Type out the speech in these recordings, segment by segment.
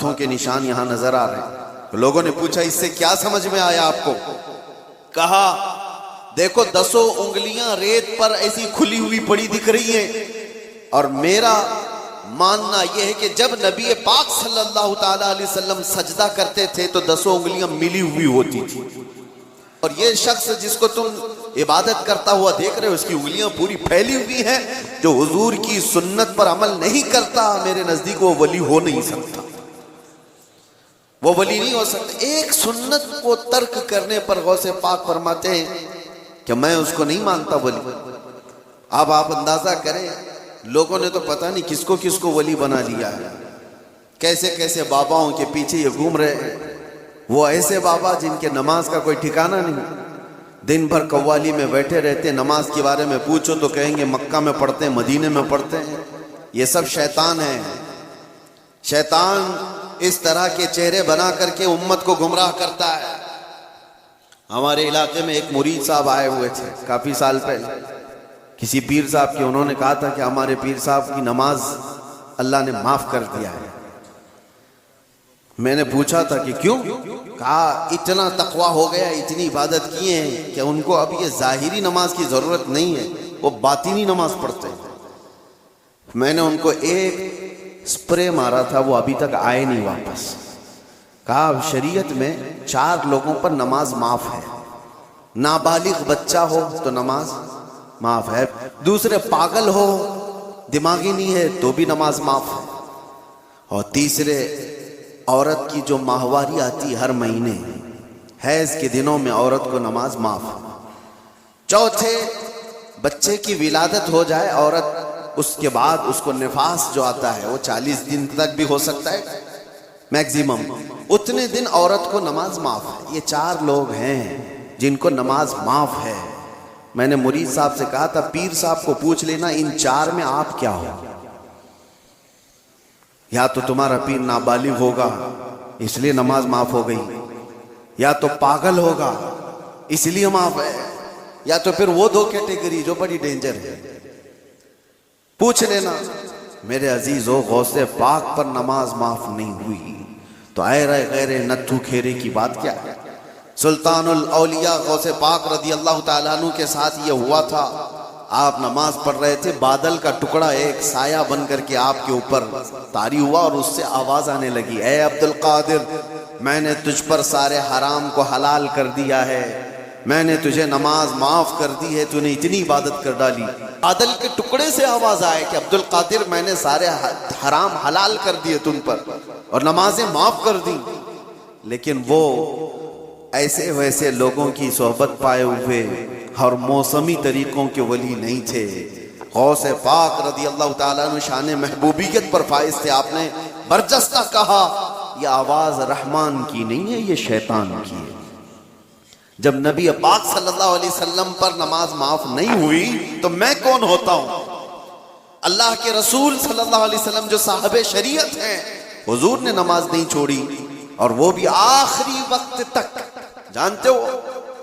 ہاتھوں کے نشان یہاں نظر آ رہے ہیں۔ تو لوگوں نے پوچھا اس سے کیا سمجھ میں آیا آپ کو؟ کہا دیکھو 10 انگلیاں ریت پر ایسی کھلی ہوئی پڑی دکھ رہی ہیں، اور میرا ماننا یہ ہے کہ جب نبی پاک صلی اللہ تعالیٰ علیہ وسلم سجدہ کرتے تھے تو 10 انگلیاں ملی ہوئی ہوتی تھی، اور یہ شخص جس کو تم عبادت کرتا ہوا دیکھ رہے ہو اس کی انگلیاں پوری پھیلی ہوئی ہیں، جو حضور کی سنت پر عمل نہیں کرتا میرے نزدیک وہ ولی ہو نہیں سکتا، وہ ولی نہیں ہو سکتا۔ ایک سنت کو ترک کرنے پر غوث پاک فرماتے ہیں کہ میں اس کو نہیں مانتا ولی۔ اب آپ اندازہ کریں لوگوں نے تو پتہ نہیں کس کو ولی بنا لیا ہے، کیسے کیسے باباؤں کے پیچھے یہ گھوم رہے ہیں۔ وہ ایسے بابا جن کے نماز کا کوئی ٹھکانہ نہیں، دن بھر قوالی میں بیٹھے رہتے، نماز کے بارے میں پوچھو تو کہیں گے مکہ میں پڑھتے ہیں، مدینے میں پڑھتے ہیں۔ یہ سب شیطان ہیں۔ شیطان اس طرح کے چہرے بنا کر کے امت کو گمراہ کرتا ہے۔ ہمارے علاقے میں ایک مرید صاحب آئے ہوئے تھے کافی سال پہلے، کسی پیر صاحب کی، انہوں نے کہا تھا کہ ہمارے پیر صاحب کی نماز اللہ نے معاف کر دیا ہے۔ میں نے پوچھا تھا کہ کیوں؟ کہا اتنا تقویٰ ہو گیا، اتنی عبادت کیے ہیں کہ ان کو اب یہ ظاہری نماز کی ضرورت نہیں ہے، وہ باطنی نماز پڑھتے ہیں۔ میں نے ان کو ایک سپرے مارا تھا، وہ ابھی تک آئے نہیں واپس۔ کہا شریعت میں 4 لوگوں پر نماز معاف ہے، نابالغ بچہ ہو تو نماز معاف ہے، دوسرے پاگل ہو دماغی نہیں ہے تو بھی نماز معاف ہے، اور تیسرے عورت کی جو ماہواری آتی ہر مہینے حیض کے دنوں میں عورت کو نماز معاف ہے، چوتھے بچے کی ولادت ہو جائے عورت، اس کے بعد اس کو نفاس جو آتا ہے وہ 40 دن تک بھی ہو سکتا ہے میکزیمم، اتنے دن عورت کو نماز معاف ہے۔ یہ 4 لوگ ہیں جن کو نماز معاف ہے۔ میں نے مرید صاحب سے کہا تھا پیر صاحب کو پوچھ لینا ان 4 میں آپ کیا ہو؟ یا تو تمہارا پیر نابالغ ہوگا اس لیے نماز معاف ہو گئی، یا تو پاگل ہوگا اس لیے معاف ہے، یا تو پھر وہ 2 کیٹیگری جو بڑی ڈینجر ہے۔ پوچھ لینا میرے عزیزو، غوث پاک پر نماز معاف نہیں ہوئی تو ایرے غیر نتھو کھیرے کی بات کیا ہے؟ سلطان الاولیاء غوث پاک رضی اللہ تعالیٰ عنہ کے ساتھ یہ ہوا تھا، آپ نماز پڑھ رہے تھے، بادل کا ٹکڑا ایک سایہ بن کر کے آپ کے اوپر طاری ہوا اور اس سے آواز آنے لگی، اے عبد القادر میں نے تجھ پر سارے حرام کو حلال کر دیا ہے، میں نے تجھے نماز معاف کر دی ہے، تو نے اتنی عبادت کر ڈالی۔ بادل کے ٹکڑے سے آواز آئے کہ عبد القادر میں نے سارے حرام حلال کر دیے تم پر اور نمازیں معاف کر دی۔ لیکن وہ ایسے ویسے لوگوں کی صحبت پائے ہوئے اور موسمی طریقوں کے ولی نہیں تھے۔ غوث پاک رضی اللہ تعالیٰ عنہ شان محبوبیت پر فائز تھے۔ آپ نے برجستہ کہا یہ آواز رحمان کی نہیں ہے، یہ شیطان کی ہے۔ جب نبی پاک صلی اللہ علیہ وسلم پر نماز معاف نہیں ہوئی تو میں کون ہوتا ہوں؟ اللہ کے رسول صلی اللہ علیہ وسلم جو صاحب شریعت ہیں، حضور نے نماز نہیں چھوڑی، اور وہ بھی آخری وقت تک۔ جانتے ہو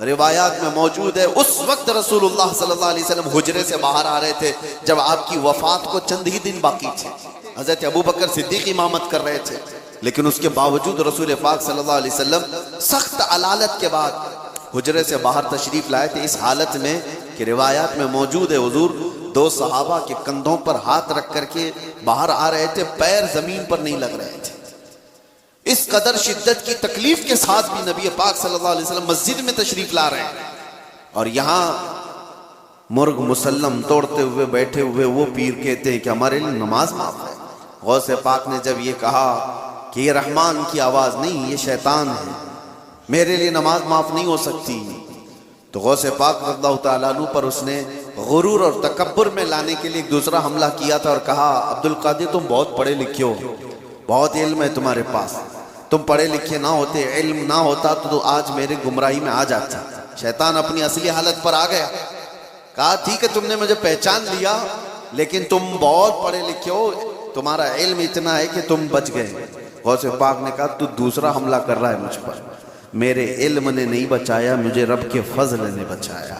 روایات میں موجود ہے اس وقت رسول اللہ صلی اللہ علیہ وسلم حجرے سے باہر آ رہے تھے جب آپ کی وفات کو چند ہی دن باقی تھے۔ حضرت ابوبکر صدیق امامت کر رہے تھے، لیکن اس کے باوجود رسول پاک صلی اللہ علیہ وسلم سخت علالت کے بعد حجرے سے باہر تشریف لائے تھے، اس حالت میں کہ روایات میں موجود ہے حضور 2 صحابہ کے کندھوں پر ہاتھ رکھ کر کے باہر آ رہے تھے، پیر زمین پر نہیں لگ رہے تھے۔ اس قدر شدت کی تکلیف کے ساتھ بھی نبی پاک صلی اللہ علیہ وسلم مسجد میں تشریف لا رہے ہیں، اور یہاں مرغ مسلم توڑتے ہوئے بیٹھے ہوئے وہ پیر کہتے ہیں کہ ہمارے لیے نماز معاف ہے۔ غوث پاک نے جب یہ کہا کہ یہ رحمان کی آواز نہیں، یہ شیطان ہے، میرے لیے نماز معاف نہیں ہو سکتی، تو غوث پاک رضی اللہ تعالیٰ عنہ پر اس نے غرور اور تکبر میں لانے کے لیے ایک دوسرا حملہ کیا تھا اور کہا عبد القادر تم بہت پڑھے لکھے ہو، بہت علم ہے تمہارے پاس، تم پڑھے لکھے نہ ہوتے، علم نہ ہوتا تو آج میرے گمراہی میں آ جاتا۔ شیطان اپنی اصلی حالت پر آ گیا، کہا ٹھیک ہے تم نے مجھے پہچان لیا، لیکن تم بہت پڑھے لکھے ہو، تمہارا علم اتنا ہے کہ تم بچ گئے۔ غوث پاک نے کہا تو دوسرا حملہ کر رہا ہے مجھ پر، میرے علم نے نہیں بچایا، مجھے رب کے فضل نے بچایا۔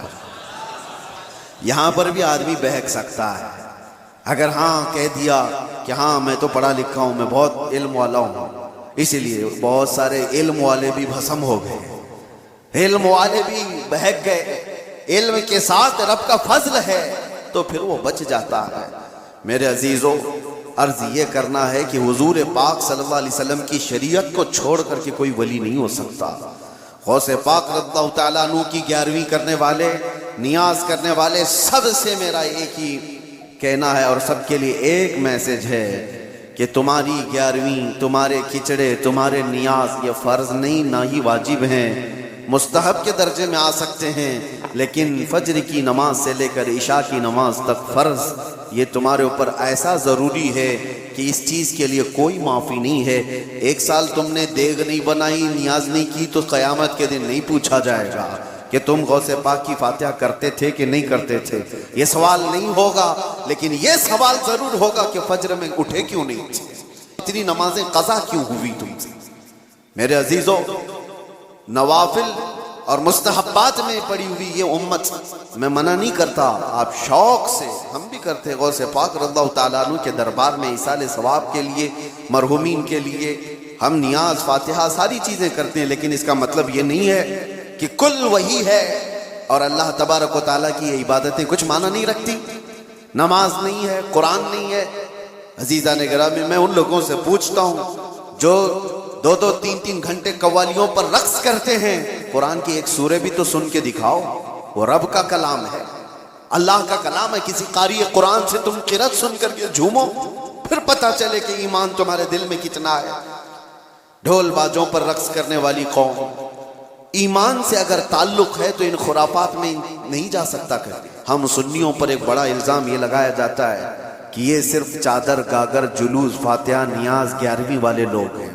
یہاں پر بھی آدمی بہک سکتا ہے، اگر ہاں کہہ دیا کہ ہاں میں تو پڑھا لکھا ہوں، میں بہت علم والا ہوں، اسی لیے بہت سارے علم والے بھی بھسم ہو گئے، علم والے بھی بہک گئے۔ علم کے ساتھ رب کا فضل ہے تو پھر وہ بچ جاتا ہے۔ میرے عزیزو، عرض یہ کرنا ہے کہ حضور پاک صلی اللہ علیہ وسلم کی شریعت کو چھوڑ کر کے کوئی ولی نہیں ہو سکتا۔ غوث پاک رضی اللہ تعالیٰ عنہ کی 11ویں کرنے والے، نیاز کرنے والے، سب سے میرا ایک ہی کہنا ہے اور سب کے لیے ایک میسج ہے کہ تمہاری 11ویں، تمہارے کھچڑے، تمہارے نیاز یہ فرض نہیں، نہ ہی واجب ہیں، مستحب کے درجے میں آ سکتے ہیں، لیکن فجر کی نماز سے لے کر عشاء کی نماز تک فرض یہ تمہارے اوپر ایسا ضروری ہے کہ اس چیز کے لیے کوئی معافی نہیں ہے۔ 1 سال تم نے دیگ نہیں بنائی، نیاز نہیں کی تو قیامت کے دن نہیں پوچھا جائے گا کہ تم غوث پاک کی فاتحہ کرتے تھے کہ نہیں کرتے تھے، یہ سوال نہیں ہوگا، لیکن یہ سوال ضرور ہوگا کہ فجر میں اٹھے کیوں نہیں تھے، اتنی نمازیں قضا کیوں ہوئی تم سے۔ میرے عزیزو، نوافل اور مستحبات میں پڑی ہوئی یہ امت، میں منع نہیں کرتا، آپ شوق سے، ہم بھی کرتے غوث پاک رضی اللہ تعالیٰ عنہ کے دربار میں ایصال ثواب کے لیے، مرحومین کے لیے ہم نیاز، فاتحہ، ساری چیزیں کرتے ہیں، لیکن اس کا مطلب یہ نہیں ہے کہ کل وہی ہے اور اللہ تبارک و تعالیٰ کی یہ عبادتیں کچھ معنی نہیں رکھتی، نماز نہیں ہے، قرآن نہیں ہے۔ عزیزان گرامی، میں ان لوگوں سے پوچھتا ہوں جو 2-2 3-3 گھنٹے قوالیوں پر رقص کرتے ہیں، قرآن کی ایک سورہ بھی تو سن کے دکھاؤ، وہ رب کا کلام ہے، اللہ کا کلام ہے۔ کسی قاری قرآن سے تم قرأت سن کر کے جھومو، پھر پتہ چلے کہ ایمان تمہارے دل میں کتنا ہے۔ ڈھول باجوں پر رقص کرنے والی قوم، ایمان سے اگر تعلق ہے تو ان خرافات میں نہیں جا سکتا۔ ہم سنیوں پر ایک بڑا الزام یہ لگایا جاتا ہے کہ یہ صرف چادر، گاگر، جلوس، فاتحہ، نیاز 11ویں والے لوگ ہیں۔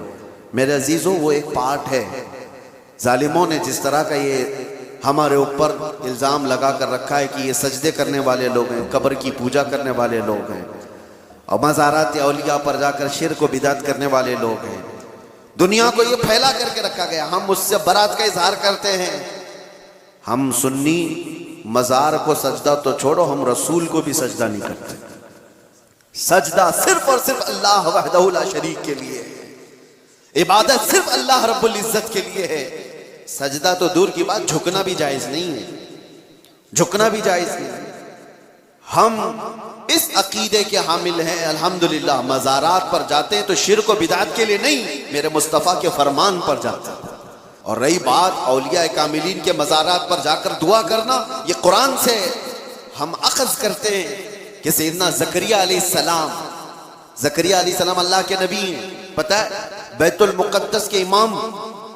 میرے عزیزوں، وہ ایک پارٹ ہے۔ ظالموں نے جس طرح کا یہ ہمارے اوپر الزام لگا کر رکھا ہے کہ یہ سجدے کرنے والے لوگ ہیں، قبر کی پوجا کرنے والے لوگ ہیں، اور مزارات اولیاء پر جا کر شرک و بدعت کرنے والے لوگ ہیں، دنیا کو یہ پھیلا کر کے رکھا گیا۔ ہم اس سے برات کا اظہار کرتے ہیں۔ ہم سنی مزار کو سجدہ تو چھوڑو، ہم رسول کو بھی سجدہ نہیں کرتے۔ سجدہ صرف اور صرف اللہ وحدہ لا شریک کے لیے ہے، عبادت صرف اللہ رب العزت کے لیے ہے۔ سجدہ تو دور کی بات، جھکنا بھی جائز نہیں ہے، جھکنا بھی جائز نہیں ہے۔ ہم اس عقیدے کے حامل ہیں، الحمدللہ، مزارات پر جاتے ہیں تو شرک و بدعت کے لیے نہیں، میرے مصطفیٰ کے فرمان پر جاتے ہیں۔ اور رہی بات اولیاء کاملین کے مزارات پر جا کر دعا کرنا، یہ قرآن سے ہم اخذ کرتے ہیں کہ سیدنا زکریہ علیہ السلام، زکریہ علیہ السلام اللہ کے نبی ہیں، پتہ ہے بیت المقدس کے امام،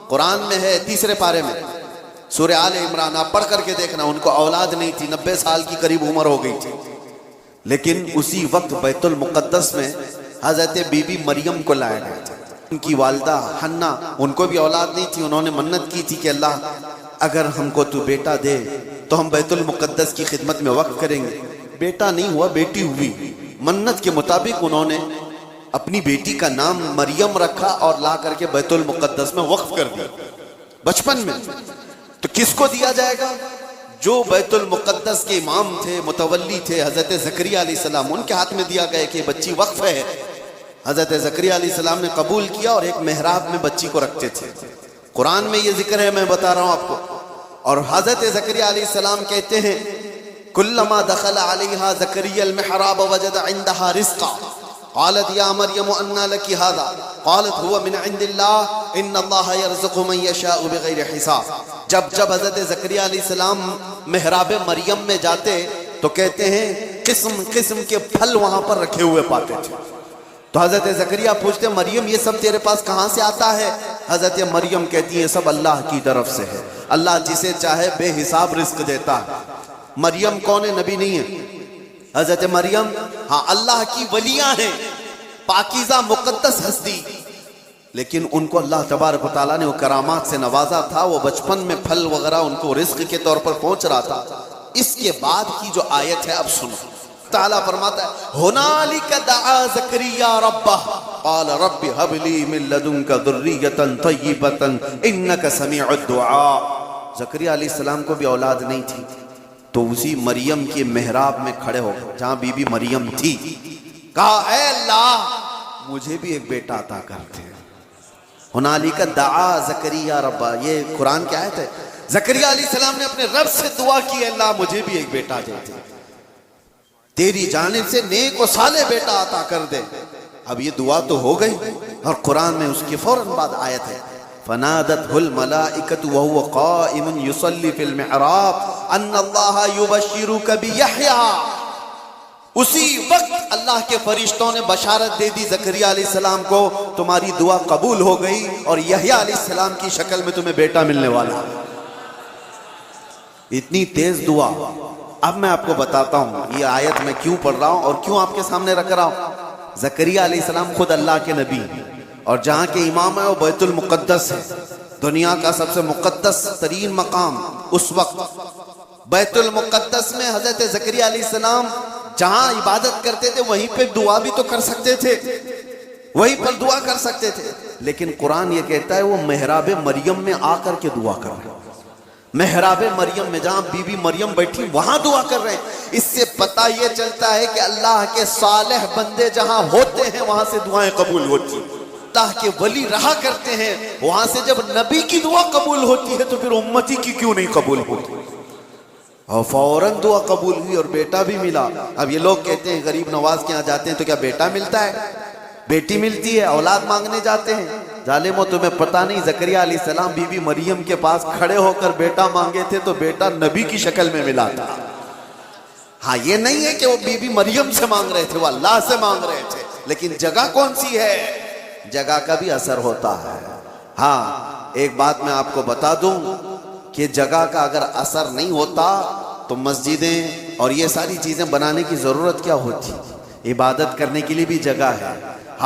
قرآن میں ہے 3 پارے میں، سورہ آل عمران، آپ پڑھ کر کے دیکھنا، ان کو اولاد نہیں تھی، 90 سال کی قریب عمر ہو گئی تھی، لیکن اسی وقت بیت المقدس میں حضرت بی بی مریم کو لایا گیا تھا۔ ان کی والدہ حنا، ان کو بھی اولاد نہیں تھی، انہوں نے منت کی تھی کہ اللہ اگر ہم کو تو بیٹا دے تو ہم بیت المقدس کی خدمت میں وقف کریں گے۔ بیٹا نہیں ہوا، بیٹی ہوئی۔ منت کے مطابق انہوں نے اپنی بیٹی کا نام مریم رکھا اور لا کر کے بیت المقدس میں وقف کر دیا بچپن میں۔ تو کس کو دیا جائے گا؟ جو بیت المقدس کے امام تھے، متولی تھے، حضرت زکریا علیہ السلام، ان کے ہاتھ میں دیا گیا کہ بچی وقف ہے۔ حضرت زکریا علیہ السلام نے قبول کیا اور ایک محراب میں بچی کو رکھتے تھے۔ قرآن میں یہ ذکر ہے، میں بتا رہا ہوں آپ کو۔ اور حضرت زکریا علیہ السلام کہتے ہیں کلما دخل علیہا زکریا المحراب وجد عندها رزقا قالت یا مریم انا لک ھذا قالت هو من عند اللہ ان اللہ یرزق من یشاء بغیر حساب۔ جب حضرت زکریا علیہ السلام محراب مریم میں جاتے تو کہتے ہیں قسم قسم کے پھل وہاں پر رکھے ہوئے پاتے تھے۔ تو حضرت زکریا پوچھتے مریم یہ سب تیرے پاس کہاں سے آتا ہے؟ حضرت مریم کہتی ہے سب اللہ کی طرف سے ہے، اللہ جسے چاہے بے حساب رزق دیتا ہے۔ مریم کون ہے؟ نبی نہیں ہے حضرت مریم، ہاں اللہ کی ولیاں ہیں، پاکیزہ مقدس ہستی، لیکن ان کو اللہ تبارک و تعالیٰ نے وہ کرامات سے نوازا تھا، وہ بچپن میں پھل وغیرہ ان کو رزق کے طور پر پہنچ رہا تھا۔ اس کے بعد کی جو آیت ہے اب سنو، تعالیٰ فرماتا ہے ہنالک دعا زکریا ربہ قال رب ہب لی من لدنک ذریۃ طیبۃ انک سمیع الدعاء۔ زکریا علیہ السلام کو بھی اولاد نہیں تھی، تو اسی مریم کے محراب میں کھڑے ہو جہاں بی بی مریم تھی، کہا اے اللہ مجھے بھی ایک بیٹا عطا کرتے ہیں۔ ہنالک دعا زکریا ربا، یہ قرآن کی آیت ہے۔ زکریا علیہ السلام نے اپنے رب سے دعا کی، اللہ مجھے بھی ایک بیٹا دے دے، تیری جانب سے نیک و صالح بیٹا عطا کر دے۔ اب یہ دعا تو ہو گئی، اور قرآن میں اس کے فوراً بعد آیت ہے فنادته الملائکۃ وهو قائم یصلی فی المحراب ان اللہ یبشرک بیحییٰ۔ اسی وقت اللہ کے فرشتوں نے بشارت دے دی زکریا علیہ السلام کو، تمہاری دعا قبول ہو گئی اور یحییٰ علیہ السلام کی شکل میں تمہیں بیٹا ملنے والا۔ اتنی تیز دعا۔ اب میں آپ کو بتاتا ہوں یہ آیت میں کیوں پڑھ رہا ہوں اور کیوں آپ کے سامنے رکھ رہا ہوں۔ زکریا علیہ السلام خود اللہ کے نبی، اور جہاں کے امام ہے وہ بیت المقدس ہے، دنیا کا سب سے مقدس ترین مقام اس وقت بیت المقدس میں حضرت زکریا علیہ السلام جہاں عبادت کرتے تھے وہیں پہ دعا بھی تو کر سکتے تھے، وہیں پر دعا کر سکتے تھے، لیکن قرآن یہ کہتا ہے وہ محراب مریم میں آ کر کے دعا کر رہے ہیں۔ محراب مریم میں جہاں بی بی مریم بیٹھی وہاں دعا کر رہے ہیں۔ اس سے پتہ یہ چلتا ہے کہ اللہ کے صالح بندے جہاں ہوتے ہیں وہاں سے دعائیں قبول ہوتی ہیں، اللہ کے ولی رہا کرتے ہیں وہاں سے جب نبی کی دعا قبول ہوتی ہے تو پھر امتی کی کیوں نہیں قبول ہوتی؟ اور فوراً دعا قبول ہوئی اور بیٹا بھی ملا۔ اب یہ لوگ کہتے ہیں غریب نواز کے یہاں جاتے ہیں تو کیا بیٹا ملتا ہے؟ بیٹی ملتی ہے، اولاد مانگنے جاتے ہیں۔ ظالمو تمہیں پتہ نہیں زکریا علیہ السلام بی بی مریم کے پاس کھڑے ہو کر بیٹا مانگے تھے تو بیٹا نبی کی شکل میں ملا تھا۔ ہاں یہ نہیں ہے کہ وہ بی بی مریم سے مانگ رہے تھے، وہ اللہ سے مانگ رہے تھے، لیکن جگہ کون سی ہے؟ جگہ کا بھی اثر ہوتا ہے۔ ہاں ایک بات میں آپ کو بتا دوں کہ جگہ کا اگر اثر نہیں ہوتا تو مسجدیں اور یہ ساری چیزیں بنانے کی ضرورت کیا ہوتی؟ عبادت کرنے کے لیے بھی جگہ ہے،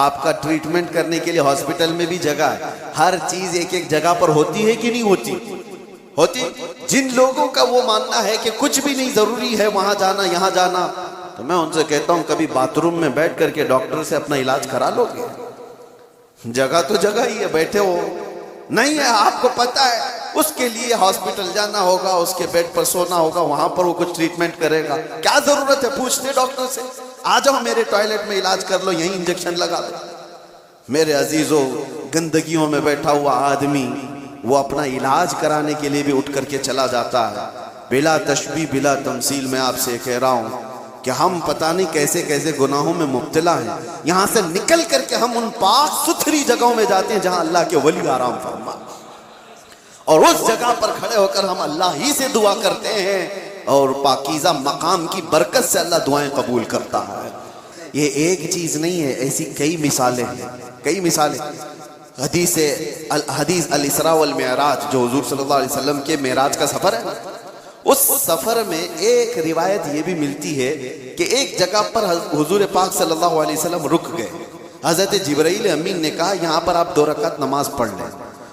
آپ کا ٹریٹمنٹ کرنے کے لیے ہاسپٹل میں بھی جگہ ہے، ہر چیز ایک ایک جگہ پر ہوتی ہے کہ نہیں ہوتی؟ ہوتی۔ جن لوگوں کا وہ ماننا ہے کہ کچھ بھی نہیں ضروری ہے وہاں جانا یہاں جانا، تو میں ان سے کہتا ہوں کبھی باتھ روم میں بیٹھ کر کے ڈاکٹر سے اپنا علاج کرا لو گے؟ جگہ تو جگہ ہی ہے، بیٹھے ہو نہیں ہے، آپ کو پتہ ہے اس کے لیے ہاسپٹل جانا ہوگا، اس کے بیڈ پر سونا ہوگا، وہاں پر وہ کچھ ٹریٹمنٹ کرے گا، کیا ضرورت ہے پوچھتے ڈاکٹر سے آ جاؤ میرے ٹوائلٹ میں علاج کر لو، یہیں انجیکشن لگا دو۔ میرے عزیزو گندگیوں میں بیٹھا ہوا آدمی وہ اپنا علاج کرانے کے لیے بھی اٹھ کر کے چلا جاتا ہے۔ بلا تشبیہ بلا تمثیل میں آپ سے کہہ رہا ہوں کہ ہم پتہ نہیں کیسے کیسے گناہوں میں مبتلا ہیں، یہاں سے نکل کر کے ہم ان پاک ستھری جگہوں میں جاتے ہیں جہاں اللہ کے ولی آرام فرما، اور اس جگہ پر کھڑے ہو کر ہم اللہ ہی سے دعا کرتے ہیں، اور پاکیزہ مقام کی برکت سے اللہ دعائیں قبول کرتا ہے۔ یہ ایک چیز نہیں ہے، ایسی کئی مثالیں ہیں، کئی مثالیں۔ حدیث الاسراء والمعراج جو حضور صلی اللہ علیہ وسلم کے معراج کا سفر ہے، اس سفر میں ایک روایت یہ بھی ملتی ہے کہ ایک جگہ پر حضور پاک صلی اللہ علیہ وسلم رک گئے۔ حضرت جبرائیل امین نے کہا یہاں پر آپ 2 رکعت نماز پڑھ لیں۔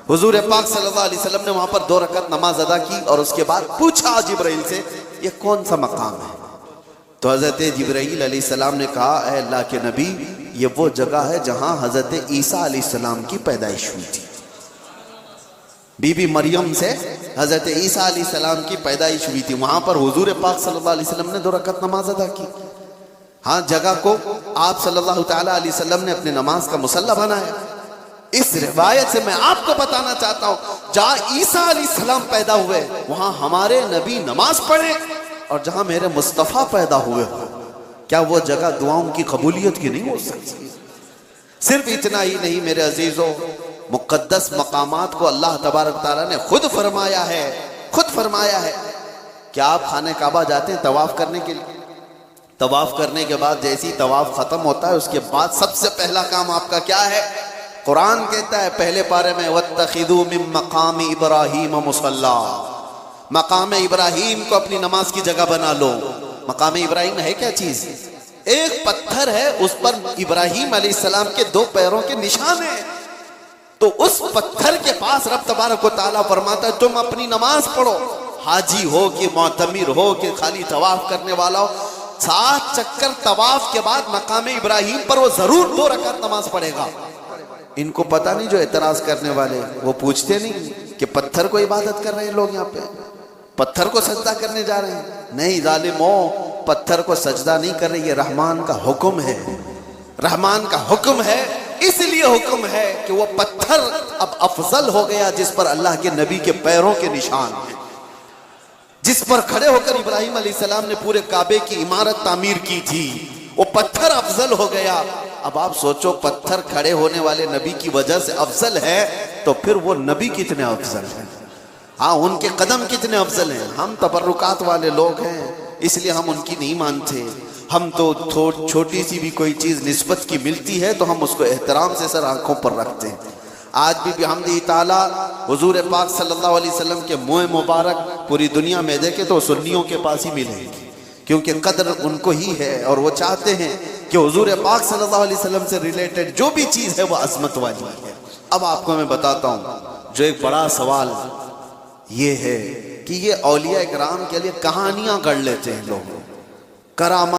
حضور پاک صلی اللہ علیہ وسلم نے وہاں پر 2 رکعت نماز ادا کی اور اس کے بعد پوچھا جبرائیل سے یہ کون سا مقام ہے؟ تو حضرت جبرائیل علیہ السلام نے کہا اے اللہ کے نبی یہ وہ جگہ ہے جہاں حضرت عیسیٰ علیہ السلام کی پیدائش ہوئی تھی، بی بی مریم سے حضرت عیسیٰ علیہ السلام کی پیدائش ہوئی تھی، وہاں پر حضور پاک صلی اللہ علیہ وسلم نے 2 رکعت نماز ادا کی۔ ہاں جگہ کو آپ صلی اللہ تعالیٰ علیہ وسلم نے اپنے نماز کا مصلی بنایا۔ اس روایت سے میں آپ کو بتانا چاہتا ہوں جہاں عیسیٰ علیہ السلام پیدا ہوئے وہاں ہمارے نبی نماز پڑھے، اور جہاں میرے مصطفیٰ پیدا ہوئے ہو کیا وہ جگہ دعاؤں کی قبولیت کی نہیں ہو سکتی؟ صرف اتنا ہی نہیں میرے عزیزو، مقدس مقامات کو اللہ تبارک تعالیٰ نے خود فرمایا ہے کہ آپ خانہ کعبہ جاتے ہیں طواف کرنے کے لیے، طواف کرنے کے بعد جیسی طواف ختم ہوتا ہے اس کے بعد سب سے پہلا کام آپ کا کیا ہے؟ قرآن کہتا ہے پہلے پارے میں وَاتَّخِذُوا مِن مَقَامِ إِبْرَاهِيمَ مُصَلَّى، مقام ابراہیم کو اپنی نماز کی جگہ بنا لو۔ مقام ابراہیم ہے کیا چیز؟ ایک پتھر ہے، اس پر ابراہیم علیہ السلام کے 2 پیروں کے نشان ہیں، تو اس پتھر کے پاس رب تبارک و تعالیٰ فرماتا ہے تم اپنی نماز پڑھو، حاجی ہو کہ معتمر ہو کہ خالی طواف کرنے والا ہو، 7 چکر طواف کے بعد مقام ابراہیم پر وہ ضرور 2 رکعت نماز پڑھے گا۔ ان کو پتہ نہیں جو اعتراض کرنے والے وہ پوچھتے نہیں کہ پتھر کو عبادت کر رہے ہیں لوگ، یہاں پہ پتھر کو سجدہ کرنے جا رہے ہیں۔ نہیں ظالموں، پتھر کو سجدہ نہیں کر رہے، یہ رحمان کا حکم ہے، رحمان کا حکم ہے، اس لیے حکم ہے کہ وہ پتھر اب افضل ہو گیا جس پر اللہ کے نبی کے پیروں کے نشان ہیں، جس پر کھڑے ہو کر ابراہیم علیہ السلام نے پورے کعبے کی عمارت تعمیر کی تھی، وہ پتھر افضل ہو گیا۔ اب آپ سوچو پتھر کھڑے ہونے والے نبی کی وجہ سے افضل ہے تو پھر وہ نبی کتنے افضل ہیں، ہاں ان کے قدم کتنے افضل ہیں۔ ہم تبرکات والے لوگ ہیں اس لیے ہم ان کی نہیں مانتے، ہم تو چھوٹی سی بھی کوئی چیز نسبت کی ملتی ہے تو ہم اس کو احترام سے سر آنکھوں پر رکھتے ہیں۔ آج بھی بحمدہ تعالی حضور پاک صلی اللہ علیہ وسلم کے منہ مبارک پوری دنیا میں دیکھے تو سنیوں کے پاس ہی ملے گی، کیونکہ قدر ان کو ہی ہے اور وہ چاہتے ہیں کہ حضور پاک صلی اللہ علیہ وسلم سے ریلیٹڈ جو بھی چیز ہے وہ عظمت والی ہے۔ اب آپ کو میں بتاتا ہوں جو ایک بڑا سوال یہ ہے کہ یہ اولیاء کرام کے لیے کہانیاں گڑھ لیتے ہیں لوگ، کرامات